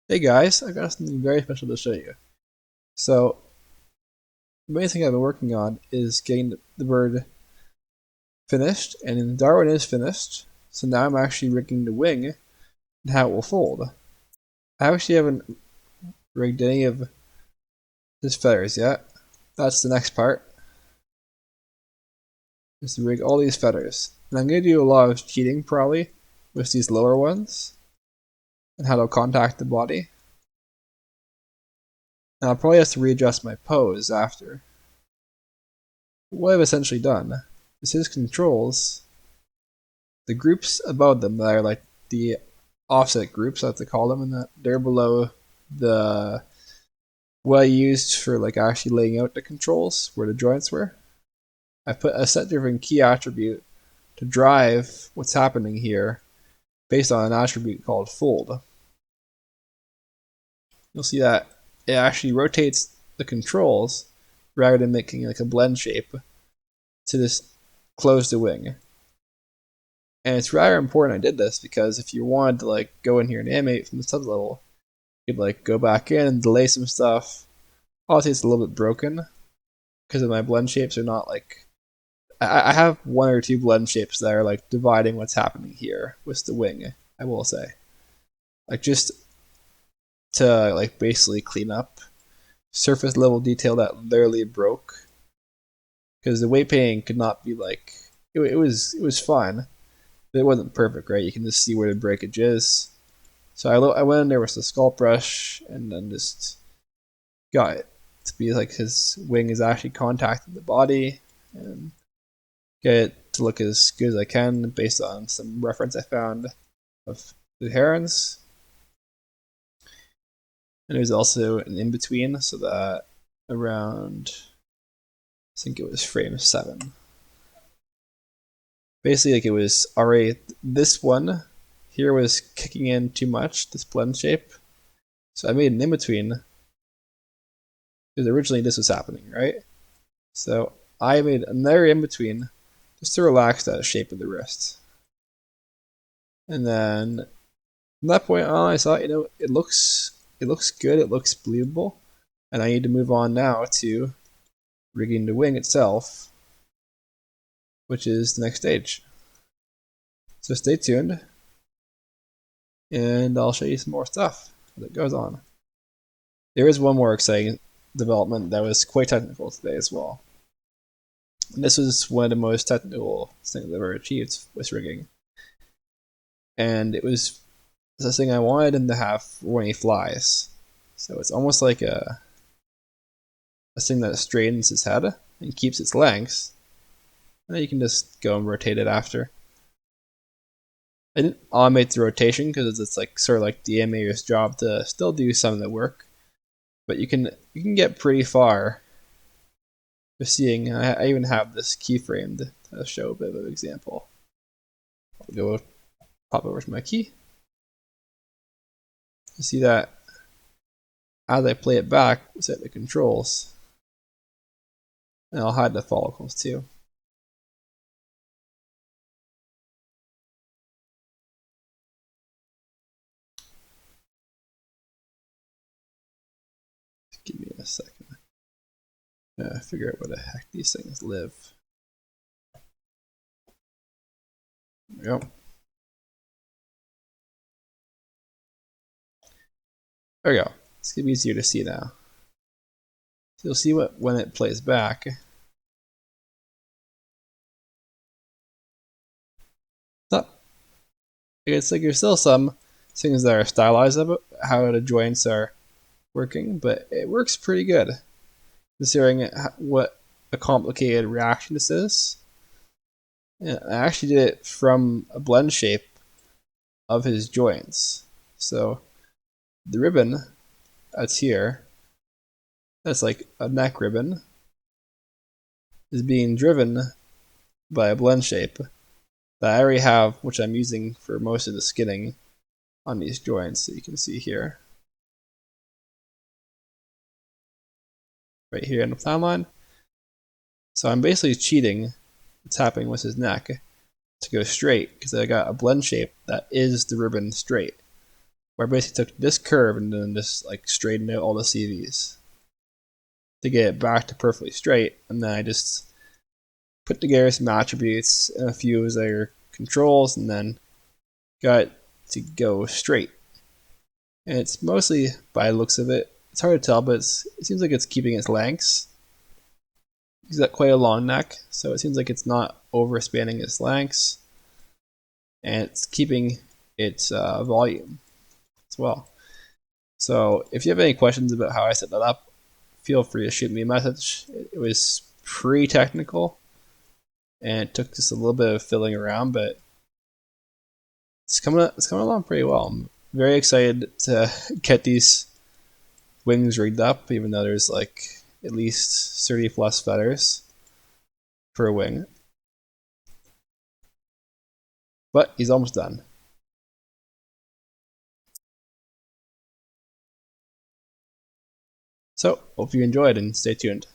Hey guys, I got something very special to show you. So, the main thing I've been working on is getting the bird finished, and Darwin is finished. So now I'm actually rigging the wing and how it will fold. I actually haven't rigged any of his feathers yet. That's the next part, is to rig all these feathers. And I'm going to do a lot of cheating probably with these lower ones and how they'll contact the body. And I'll probably have to readjust my pose after. What I've essentially done is his controls, the groups above them that are like the offset groups, I have to call them, and that they're below the what I used for like actually laying out the controls where the joints were. I put a set driven key attribute to drive what's happening here based on an attribute called fold. You'll see that it actually rotates the controls rather than making like a blend shape to just close the wing. And it's rather important I did this because if you wanted to like go in here and animate from the sublevel, you could like go back in and delay some stuff. Obviously it's a little bit broken because of my blend shapes are not like I have one or two blend shapes that are like dividing what's happening here with the wing, I will say. Like just to like basically clean up surface level detail that literally broke. Because the weight painting could not be like it was fine. But it wasn't perfect, right? You can just see where the breakage is. So I went in there with the sculpt brush and then just got it to be like his wing is actually contacting the body and get it to look as good as I can based on some reference I found of the herons. And there's also an in between so that around I think it was frame 7. Basically like it was already this one here was kicking in too much, this blend shape. So I made an in between because originally this was happening, right? So I made another in between just to relax that shape of the wrist. And then from that point on, I thought, it looks good, it looks believable, and I need to move on now to rigging the wing itself, which is the next stage. So stay tuned, and I'll show you some more stuff that goes on. There is one more exciting development that was quite technical today as well. And this was one of the most technical things I've ever achieved with rigging. And it was the thing I wanted him to have when he flies. So it's almost like a thing that straightens his head and keeps its length. And then you can just go and rotate it after. I didn't automate the rotation because it's like sort of like the animator's job to still do some of the work. But you can get pretty far just seeing. I even have this keyframed to show a bit of an example. I'll go pop over to my key. You see that as I play it back, set the controls. And I'll hide the follicles too. Give me a second. Figure out where the heck these things live. There we go. There we go. It's gonna be easier to see now. So you'll see what when it plays back. It's like there's still some things that are stylized about how the joints are working, but it works pretty good considering what a complicated reaction this is. And I actually did it from a blend shape of his joints. So the ribbon that's here, that's like a neck ribbon, is being driven by a blend shape that I already have, which I'm using for most of the skinning on these joints that you can see here. Right here in the timeline. So I'm basically cheating what's happening with his neck to go straight because I got a blend shape that is the ribbon straight. where I basically took this curve and then just like straightened out all the CVs to get it back to perfectly straight, and then I just put together some attributes and a few of their controls, and then got it to go straight. And it's mostly, by the looks of it, it's hard to tell, but it seems like it's keeping its lengths. It's got quite a long neck, so it seems like it's not overspanning its lengths, and it's keeping its volume as well. So if you have any questions about how I set that up, feel free to shoot me a message. It was pretty technical, and it took just a little bit of fiddling around, but it's coming along pretty well. I'm very excited to get these wings rigged up, even though there's like at least 30 plus feathers per wing. But he's almost done. So, hope you enjoyed and stay tuned.